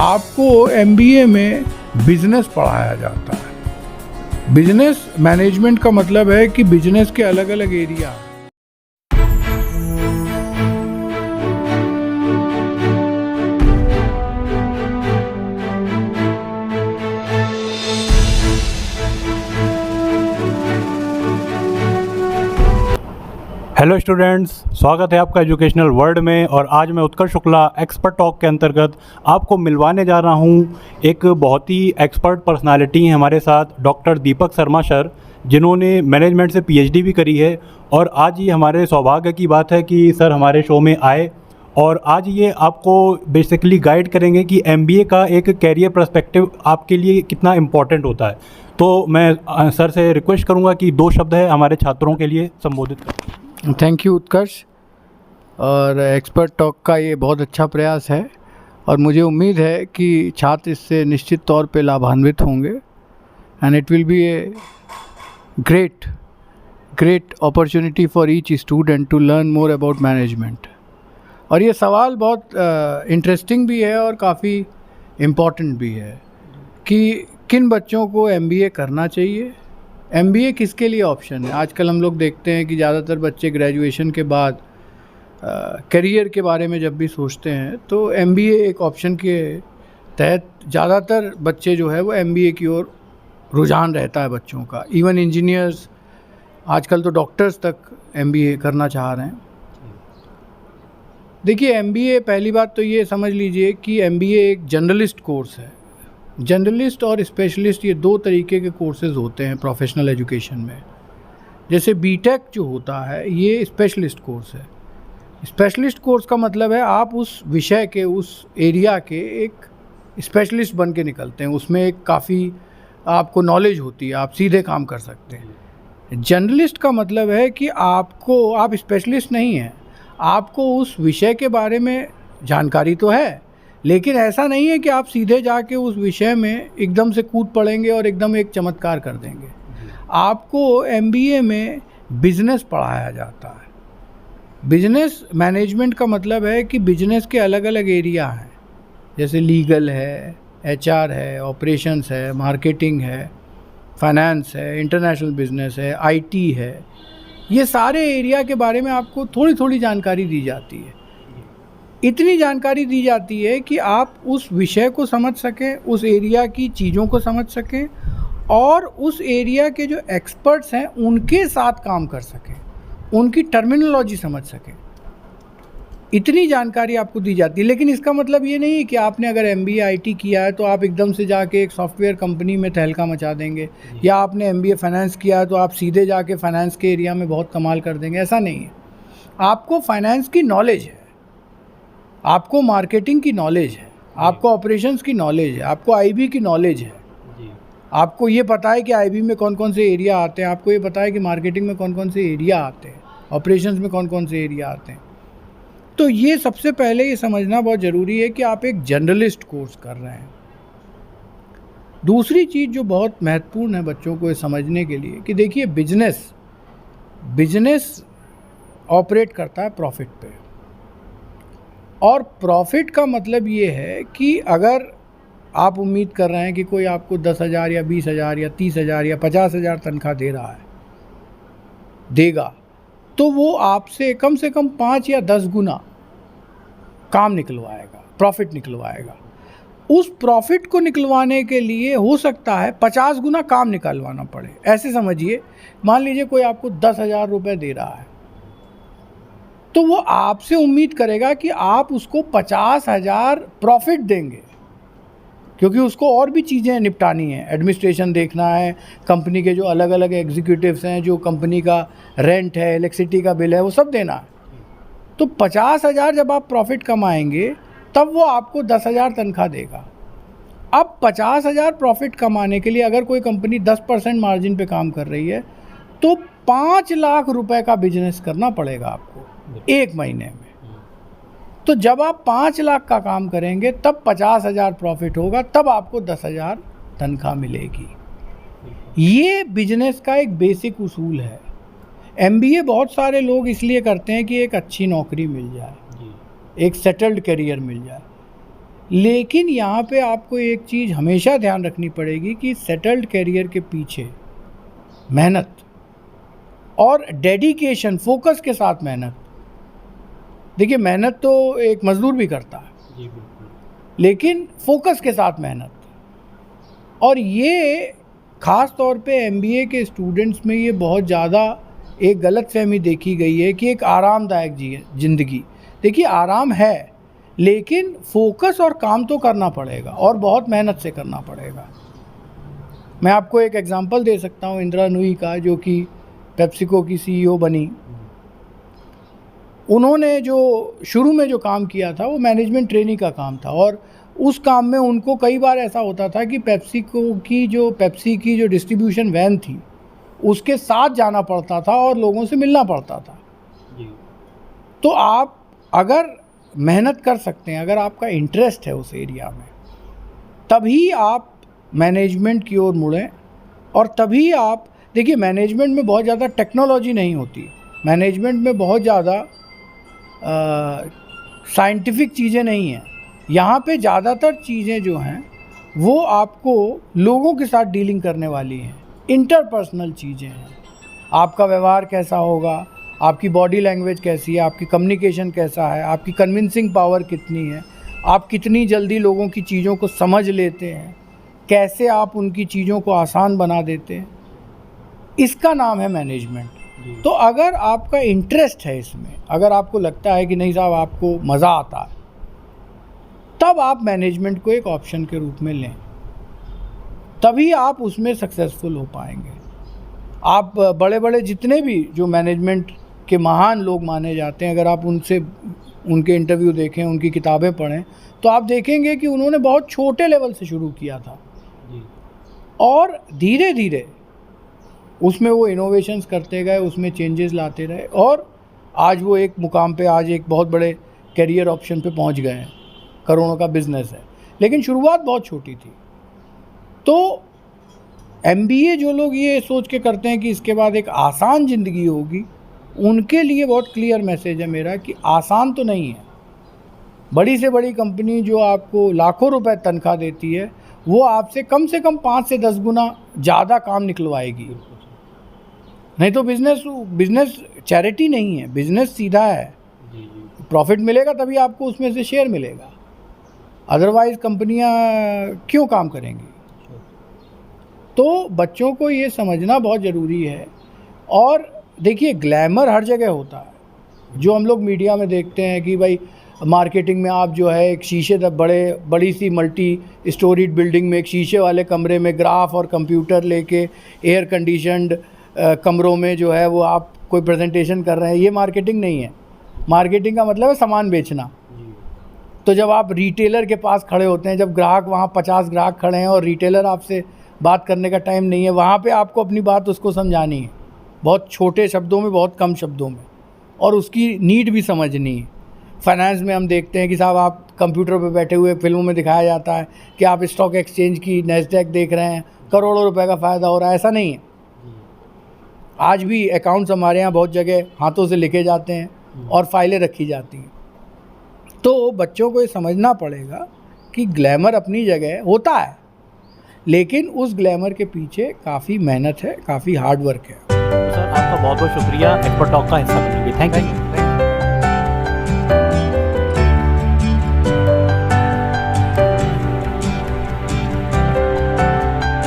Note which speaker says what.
Speaker 1: आपको एमबीए में बिजनेस पढ़ाया जाता है। बिजनेस मैनेजमेंट का मतलब है कि बिजनेस के अलग अलग एरिया।
Speaker 2: हेलो स्टूडेंट्स, स्वागत है आपका एजुकेशनल वर्ल्ड में। और आज मैं उत्कर्ष शुक्ला एक्सपर्ट टॉक के अंतर्गत आपको मिलवाने जा रहा हूं एक बहुत ही एक्सपर्ट पर्सनालिटी हैं हमारे साथ, डॉक्टर दीपक शर्मा सर, जिन्होंने मैनेजमेंट से पीएचडी भी करी है। और आज ये हमारे सौभाग्य की बात है कि सर हमारे शो में आए और आज ये आपको बेसिकली गाइड करेंगे कि एमबीए का एक कैरियर पर्सपेक्टिव आपके लिए कितना इम्पोर्टेंट होता है। तो मैं सर से रिक्वेस्ट करूँगा कि 2 शब्द है हमारे छात्रों के लिए संबोधित करें।
Speaker 1: थैंक यू उत्कर्ष। और एक्सपर्ट टॉक का ये बहुत अच्छा प्रयास है और मुझे उम्मीद है कि छात्र इससे निश्चित तौर पे लाभान्वित होंगे and it will be a great opportunity for each student to learn more about management. और ये सवाल बहुत इंटरेस्टिंग भी है और काफ़ी इम्पॉर्टेंट भी है कि किन बच्चों को एमबीए करना चाहिए। एमबीए किसके लिए ऑप्शन है? आजकल हम लोग देखते हैं कि ज़्यादातर बच्चे ग्रेजुएशन के बाद करियर के बारे में जब भी सोचते हैं तो एमबीए एक ऑप्शन के तहत ज़्यादातर बच्चे जो है वो एमबीए की ओर रुझान रहता है बच्चों का। इवन इंजीनियर्स, आजकल तो डॉक्टर्स तक एमबीए करना चाह रहे हैं। देखिए, एमबीए पहली बात तो ये समझ लीजिए कि एमबीए एक जनरलिस्ट कोर्स है। जनरलिस्ट और स्पेशलिस्ट ये 2 तरीके के कोर्सेज़ होते हैं प्रोफेशनल एजुकेशन में। जैसे बीटेक जो होता है ये स्पेशलिस्ट कोर्स है। स्पेशलिस्ट कोर्स का मतलब है आप उस विषय के, उस एरिया के एक स्पेशलिस्ट बन के निकलते हैं। उसमें एक काफ़ी आपको नॉलेज होती है, आप सीधे काम कर सकते हैं। जनरलिस्ट का मतलब है कि आप स्पेशलिस्ट नहीं हैं, आपको उस विषय के बारे में जानकारी तो है, लेकिन ऐसा नहीं है कि आप सीधे जाके उस विषय में एकदम से कूद पड़ेंगे और एकदम एक चमत्कार कर देंगे। आपको एमबीए में बिजनेस पढ़ाया जाता है। बिजनेस मैनेजमेंट का मतलब है कि बिजनेस के अलग अलग एरिया हैं, जैसे लीगल है, एचआर है, ऑपरेशंस है, मार्केटिंग है, फाइनेंस है, इंटरनेशनल बिजनेस है, आईटी है। ये सारे एरिया के बारे में आपको थोड़ी थोड़ी जानकारी दी जाती है। इतनी जानकारी दी जाती है कि आप उस विषय को समझ सकें, उस एरिया की चीज़ों को समझ सकें और उस एरिया के जो एक्सपर्ट्स हैं उनके साथ काम कर सकें, उनकी टर्मिनोलॉजी समझ सकें। इतनी जानकारी आपको दी जाती है। लेकिन इसका मतलब ये नहीं है कि आपने अगर एमबीए आईटी किया है तो आप एकदम से जाके एक सॉफ्टवेयर कंपनी में तहलका मचा देंगे, या आपने एमबीए फाइनेंस किया है तो आप सीधे जाके फाइनेंस के एरिया में बहुत कमाल कर देंगे। ऐसा नहीं है। आपको फाइनेंस की नॉलेज है, आपको मार्केटिंग की नॉलेज है, आपको ऑपरेशंस की नॉलेज है, आपको आईबी की नॉलेज है। आपको ये पता है कि आईबी में कौन कौन से एरिया आते हैं, आपको ये पता है कि मार्केटिंग में कौन कौन से एरिया आते हैं, ऑपरेशंस में कौन कौन से एरिया आते हैं। तो ये सबसे पहले ये समझना बहुत ज़रूरी है कि आप एक जनरलिस्ट कोर्स कर रहे हैं। दूसरी चीज़ जो बहुत महत्वपूर्ण है बच्चों को ये समझने के लिए कि देखिए, बिजनेस ऑपरेट करता है प्रॉफिट पे। और प्रॉफिट का मतलब ये है कि अगर आप उम्मीद कर रहे हैं कि कोई आपको 10,000 या 20,000 या 30,000 या 50,000 तनख्वाह देगा, तो वो आपसे कम से कम 5 या 10 गुना काम निकलवाएगा, प्रॉफिट निकलवाएगा। उस प्रॉफिट को निकलवाने के लिए हो सकता है 50 गुना काम निकलवाना पड़े। ऐसे समझिए, मान लीजिए कोई आपको 10,000 रुपये दे रहा है, तो वो आपसे उम्मीद करेगा कि आप उसको 50,000 प्रॉफिट देंगे, क्योंकि उसको और भी चीज़ें निपटानी हैं। एडमिनिस्ट्रेशन देखना है, कंपनी के जो अलग अलग एग्जीक्यूटिव्स हैं, जो कंपनी का रेंट है, इलेक्ट्रिसिटी का बिल है, वो सब देना है। तो 50,000 जब आप प्रॉफिट कमाएंगे तब वो आपको 10,000 तनख्वाह देगा। अब 50,000 प्रॉफिट कमाने के लिए अगर कोई कंपनी 10% मार्जिन पे काम कर रही है तो 5 लाख रुपए का बिजनेस करना पड़ेगा आपको 1 महीने में। तो जब आप 5 लाख का काम करेंगे तब 50,000 प्रॉफिट होगा, तब आपको 10,000 तनख्वाह मिलेगी। ये बिजनेस का एक बेसिक उसूल है। एमबीए बहुत सारे लोग इसलिए करते हैं कि एक अच्छी नौकरी मिल जाए, एक सेटल्ड करियर मिल जाए। लेकिन यहाँ पे आपको एक चीज़ हमेशा ध्यान रखनी पड़ेगी कि सेटल्ड कैरियर के पीछे मेहनत और डेडिकेशन, फोकस के साथ मेहनत। देखिए, मेहनत तो एक मज़दूर भी करता है
Speaker 2: जी बिल्कुल,
Speaker 1: लेकिन फोकस के साथ मेहनत। और ये ख़ास तौर पे एमबीए के स्टूडेंट्स में ये बहुत ज़्यादा एक गलतफहमी देखी गई है कि एक आरामदायक ज़िंदगी। देखिए, आराम है लेकिन फोकस और काम तो करना पड़ेगा और बहुत मेहनत से करना पड़ेगा। मैं आपको एक एग्जांपल दे सकता हूँ इंदिरा नूई का, जो कि पेप्सिको की सीईओ बनी। उन्होंने जो शुरू में जो काम किया था वो मैनेजमेंट ट्रेनी का काम था, और उस काम में उनको कई बार ऐसा होता था कि पेप्सी की जो डिस्ट्रीब्यूशन वैन थी उसके साथ जाना पड़ता था और लोगों से मिलना पड़ता था।
Speaker 2: जी
Speaker 1: तो आप अगर मेहनत कर सकते हैं, अगर आपका इंटरेस्ट है उस एरिया में, तभी आप मैनेजमेंट की ओर मुड़ें। और तभी आप देखिए, मैनेजमेंट में बहुत ज़्यादा टेक्नोलॉजी नहीं होती, मैनेजमेंट में बहुत ज़्यादा साइंटिफिक चीज़ें नहीं हैं। यहाँ पे ज़्यादातर चीज़ें जो हैं वो आपको लोगों के साथ डीलिंग करने वाली हैं, इंटरपर्सनल चीज़ें हैं। आपका व्यवहार कैसा होगा, आपकी बॉडी लैंग्वेज कैसी है, आपकी कम्युनिकेशन कैसा है, आपकी कन्विंसिंग पावर कितनी है, आप कितनी जल्दी लोगों की चीज़ों को समझ लेते हैं, कैसे आप उनकी चीज़ों को आसान बना देते हैं, इसका नाम है मैनेजमेंट। तो अगर आपका इंटरेस्ट है इसमें, अगर आपको लगता है कि नहीं साहब आपको मज़ा आता है, तब आप मैनेजमेंट को एक ऑप्शन के रूप में लें, तभी आप उसमें सक्सेसफुल हो पाएंगे। आप बड़े बड़े जितने भी जो मैनेजमेंट के महान लोग माने जाते हैं, अगर आप उनके इंटरव्यू देखें, उनकी किताबें पढ़ें, तो आप देखेंगे कि उन्होंने बहुत छोटे लेवल से शुरू किया था और धीरे धीरे उसमें वो इनोवेशंस करते गए, उसमें चेंजेस लाते रहे, और आज वो एक मुकाम पे, आज एक बहुत बड़े करियर ऑप्शन पे पहुंच गए हैं, करोड़ों का बिजनेस है। लेकिन शुरुआत बहुत छोटी थी। तो एमबीए जो लोग ये सोच के करते हैं कि इसके बाद एक आसान ज़िंदगी होगी, उनके लिए बहुत क्लियर मैसेज है मेरा कि आसान तो नहीं है। बड़ी से बड़ी कंपनी जो आपको लाखों रुपए तनख्वाह देती है, वो आपसे कम 5 से 10 गुना ज़्यादा काम निकलवाएगी। नहीं तो बिज़नेस चैरिटी नहीं है, बिज़नेस सीधा है। प्रॉफिट मिलेगा तभी आपको उसमें से शेयर मिलेगा, अदरवाइज़ कंपनियां क्यों काम करेंगी। तो बच्चों को ये समझना बहुत ज़रूरी है। और देखिए, ग्लैमर हर जगह होता है। जो हम लोग मीडिया में देखते हैं कि भाई मार्केटिंग में आप जो है एक शीशे बड़ी सी मल्टी स्टोरीड बिल्डिंग में एक शीशे वाले कमरे में ग्राफ और कंप्यूटर लेके एयर कंडीशनड कमरों में जो है वो आप कोई प्रेजेंटेशन कर रहे हैं, ये मार्केटिंग नहीं है। मार्केटिंग का मतलब है सामान बेचना। तो जब आप रिटेलर के पास खड़े होते हैं, जब ग्राहक वहाँ 50 ग्राहक खड़े हैं और रिटेलर आपसे बात करने का टाइम नहीं है, वहाँ पे आपको अपनी बात उसको समझानी है, बहुत छोटे शब्दों में, बहुत कम शब्दों में, और उसकी नीड भी समझनी है। फाइनेंस में हम देखते हैं कि साहब आप कंप्यूटर पे बैठे हुए, फिल्मों में दिखाया जाता है कि आप स्टॉक एक्सचेंज की नैस्डैक देख रहे हैं, करोड़ों रुपए का फ़ायदा हो रहा है। ऐसा नहीं है। आज भी अकाउंट्स हमारे यहाँ बहुत जगह हाथों से लिखे जाते हैं और फाइलें रखी जाती हैं। तो बच्चों को ये समझना पड़ेगा कि ग्लैमर अपनी जगह होता है, लेकिन उस ग्लैमर के पीछे काफ़ी मेहनत है, काफ़ी हार्ड वर्क है।
Speaker 2: सर, आपका बहुत बहुत शुक्रिया एक्सपर्ट टॉक का हिस्सा बनने के लिए। Thank you.